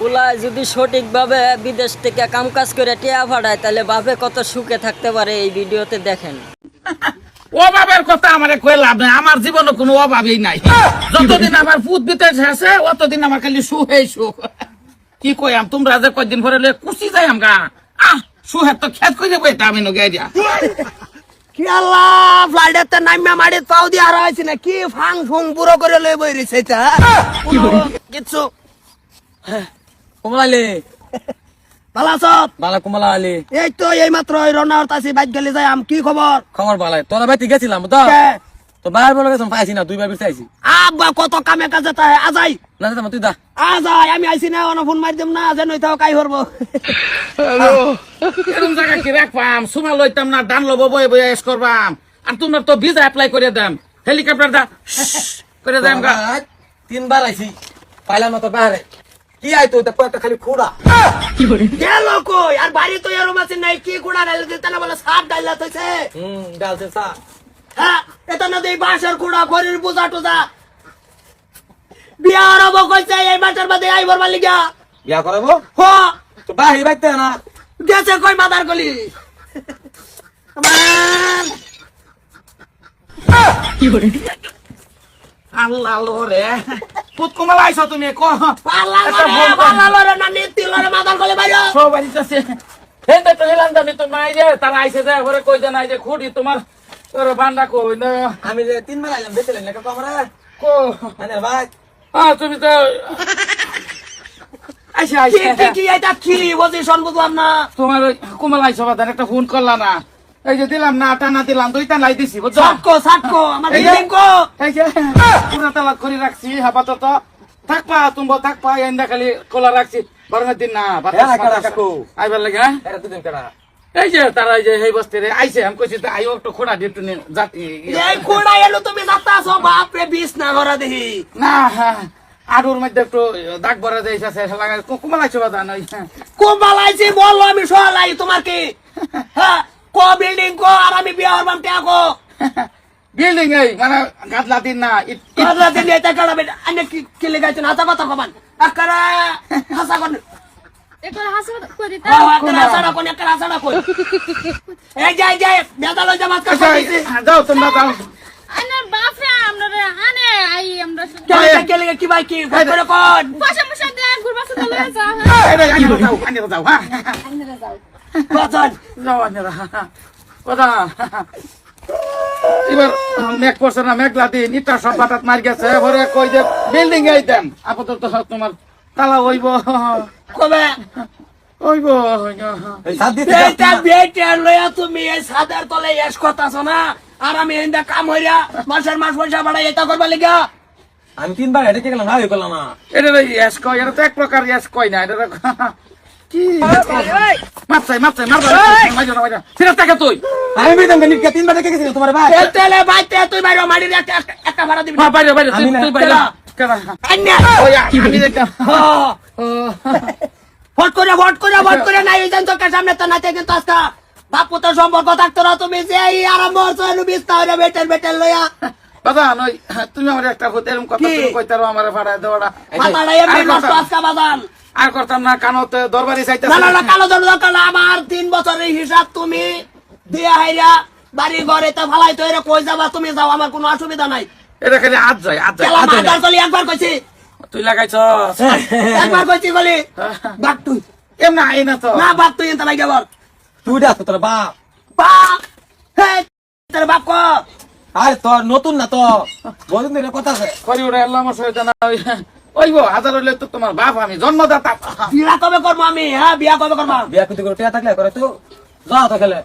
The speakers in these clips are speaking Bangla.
পোলা যদি সঠিকভাবে বিদেশ থেকে কামকাজ করে টিয়া ফাড়ায় তাহলে বাপে কত সুখে থাকতে পারে এই ভিডিওতে দেখেন। অভাবের কথা আমারে কই লাভ নাই, আমার জীবনে কোনো অভাবই নাই। যতদিন আমার পুত বিদেশ আছে অতদিন আমার খালি সুখেই সুখ। কি কইয়াম তোমরা যে কয়দিন পরে কুচি যাই আমগা সুখের তো খেত করে বইতে আমি নগে দিয়া কি আল্লাহ ফ্লাইটে নামিয়া মাড়িত পাও দিয়ে হারাইছি না কি ফাং ফুং পুরো করে লই বই রইছে এটা কিছু কমলালে ভালো আছো? বালা কমলা আলী এই তো এই মাত্র রনার তাসি বাইক গেলে যাই আম কি খবর? খবর বালাই তোরা বাড়িতে গেছিলাম তো কে? তো বাইরে বলে গেছিলাম পাইছি না, দুইবার বেশি আইছি আব্বা কত কামে কাজে তাই আজাই না যেতাম তুই দা আজাই আমি আইছি না অন ফোন মারি দেম না যে নইতাও কাই হরবো। এরকম জায়গা কি রাখবাম, সুমা লইতাম না, ডান লব বয়ে বয়ে এস করবাম। আর তোমরা তো ভিসা অ্যাপ্লাই করে দাম, হেলিকপ্টার দা করে দাম গা। তিনবার আইছি পাইলাম না তো বাইরে কি আইতো একটা খালি খুড়া গেল কই আর বাড়ি তো এরম আছে নাই কি গুড়া ডাল দিতে না বলে সাত ডাইলা হইছে। ডালছে চা হ্যাঁ এটা না দেই বাসার কুড়া ঘরের পূজা টুজা বিয়া আরব কইছে এই মাসের মধ্যে আইবার মালিকা বিয়া করাবো হো তো বাহি বাইতে না গেছে কই মাদার গলি আমার আল্লাহ রে পুত কমলা আইছো তুমি কো পাল্লা লরে না নীতি লরে মাদার গলি বাইরে সব বাড়িতে হেন্দে তো হেলান দামি তো নাই যে তারা আইছে যে ঘরে কই যে নাই যে খুঁড়ি তোমার তোর বান্ডা কই না আমি যে তিনবার আইলাম বেচলেন না কো আমরা কো আনে ভাই তুমি তো আইসা কি আইসা কি এটা কি পজিশন বুঝলাম না তোমার কমলা আইছো বাদান একটা ফোন করলা না এই যে দিলাম না টানা দিলাম দুইটা লাই দিছি বুঝছো সাতকো আমার দিনকো এই যে পুরা তালাক করে রাখছি আপাতত থাকবা তুমি থাকবা এন্ডা খালি খোলা রাখছি গরমের দিন না আইবার লাগে হ্যাঁ এরা দুদিন কেনা এই যে তারা এই যে এই বস্তিরে আইছে আমি কইছি তো আইও একটু খোড়া দিয়ে একটু জাতি এই কোড়া এলো তুমি যাতাছো বাপ রে বিষ না ধরা দেখি না আডুর মধ্যে একটু দাগ ভরা দিয়েছে লাগা কুমাল আইছো বাদান ওই কোমালাইছি বললো আমি সলাই তোমার কি হ্যাঁ কো বিল্ডিং কো আর আমি বিয়া হরবাম টিয়া কো বিল্ডিং এই মানে গাদলা দিন না কাদলা দিন এটা কাড়া বেটা আনে কি লেগাইছ না হাতা কথা কমান আকারা হাসা কোন একবার হাসি করে দিতা আকারা হাসাড়া কোন আকারা হাসাড়া কোন এই যাই যাই বেদা লই জামাত কা কইছি যাও তোমরা যাও আনার বাপরে আমরা আনে আই আমরা কে লেগে কি ভাই কি করে কোন পয়সা পয়সা দে ঘুরবা চলে যা এই আনিরা যাও হ্যাঁ আইনা যাও বাজান যাও আনিরা কথা এবার মেঘ পড়ছে না মেঘলা দিন ইটা সব বাটাত মার গেছে পরে কই যে বিল্ডিং আইতাম আপাতত তোমার তালা হইব কবে হইব এই সাত দিতে এইটা বেটা লয়া তুমি এই সাদার তলে এস কথাছ না আর আমি এন্ডা কাম হইরা মাসের মাস পয়সা বাড়াই এটা করবা লাগা আমি তিনবার হেঁটে গেলাম না করলাম না এটা ইয়াস কয় এটা তো এক প্রকার ইয়াস কয় না এটা কি মাপসাই মারবা ফিরে টাকা তুই আমি বেতন নিকে তিনবার দেখে গেছি তোমার ভাই তেলে বাইতে তুই বাইরে মারির একটা ভাড়া দিবি বাইরে বাইরে তুই বাইরে আন্না আমি দেখতাম ভোট করে নাই জান তোর সামনে তো নাতে কিন্তু আজকা বাপু তো সম্পর্ক থাকতো না তুমি যে এই আরম্ভ হচ্ছে বিস্তার হইরা বেটের লইয়া বাদান ওই তুমি আমার একটা ভূত এরকম কথা তুমি কইতারো আমার ভাড়া দেওয়াটা মাথাটা এমনি নষ্ট আজকা বাদান আর করতাম না কানতে দরবারি চাইতে না কালো দরকার না আমার 3 বছরের হিসাব তুমি দিয়া হাইরা বাড়ি ঘরে তো ফালাই তো এরা কই যাবা তুমি যাও আমার কোনো অসুবিধা নাই এটা খালি আজ যায় কেলা মাদার কলি একবার কইছি তুই লাগাইছ একবার কইছি বলি বাক তুই এমনি আই না তো না বাক তুই এনতা লাগে বল তুই ডাক তোর বাপ বাক হে তোর বাপ কো আরে তোর নতুন না তো বহুদিন ধরে কথা আছে করি ওরা আল্লাহ আমার সহিত না ওইব হাজার হইলে তো তোমার বাপ আমি জন্মদাতা বিয়া কবে করবো আমি হ্যাঁ বিয়া কবে করবো বিয়া কুতি করে টিয়া থাকলে করে তো যাও তো খেলে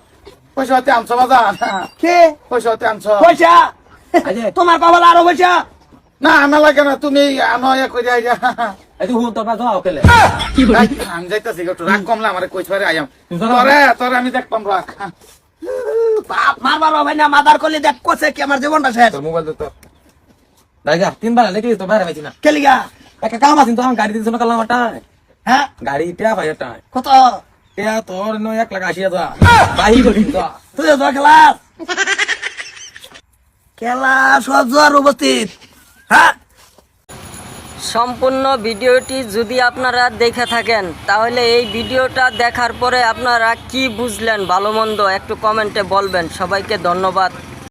পয়সা হতে আনছো বাজার কে পয়সা হতে আনছো পয়সা আজে তোমার কবল আরো পয়সা না আমার লাগে না তুমি আনো ইয়া কই যাই এই হুন তোর যাও খেলে আমি যাইতাছি একটু রাগ কমলা আমারে কইছ পারে আইয়াম তোরে আমি দেখতাম রাগ বাপ মারবার হবে না মাদার কলি দেখ কোসে কি আমার জীবনটা শেষ তোর মোবাইল তো দেখা তিনবার দেখলি তো বাইরে পাইছি না কেলিগা একটা কাম আছে তো আমার গাড়ি দিছ না কালাম একটা হ্যাঁ গাড়ি টিয়া ভাই একটা কত টিয়া তোর নো 1,80,000 বাহি করি তো তুই তো ক্লাস খেলা সজ্জার উপস্থিত হ্যাঁ সম্পূর্ণ ভিডিওটি যদি আপনারা দেখে থাকেন তাহলে এই ভিডিওটা দেখার পরে আপনারা কি বুঝলেন ভালো মন্দ একটু কমেন্টে বলবেন। সবাইকে ধন্যবাদ।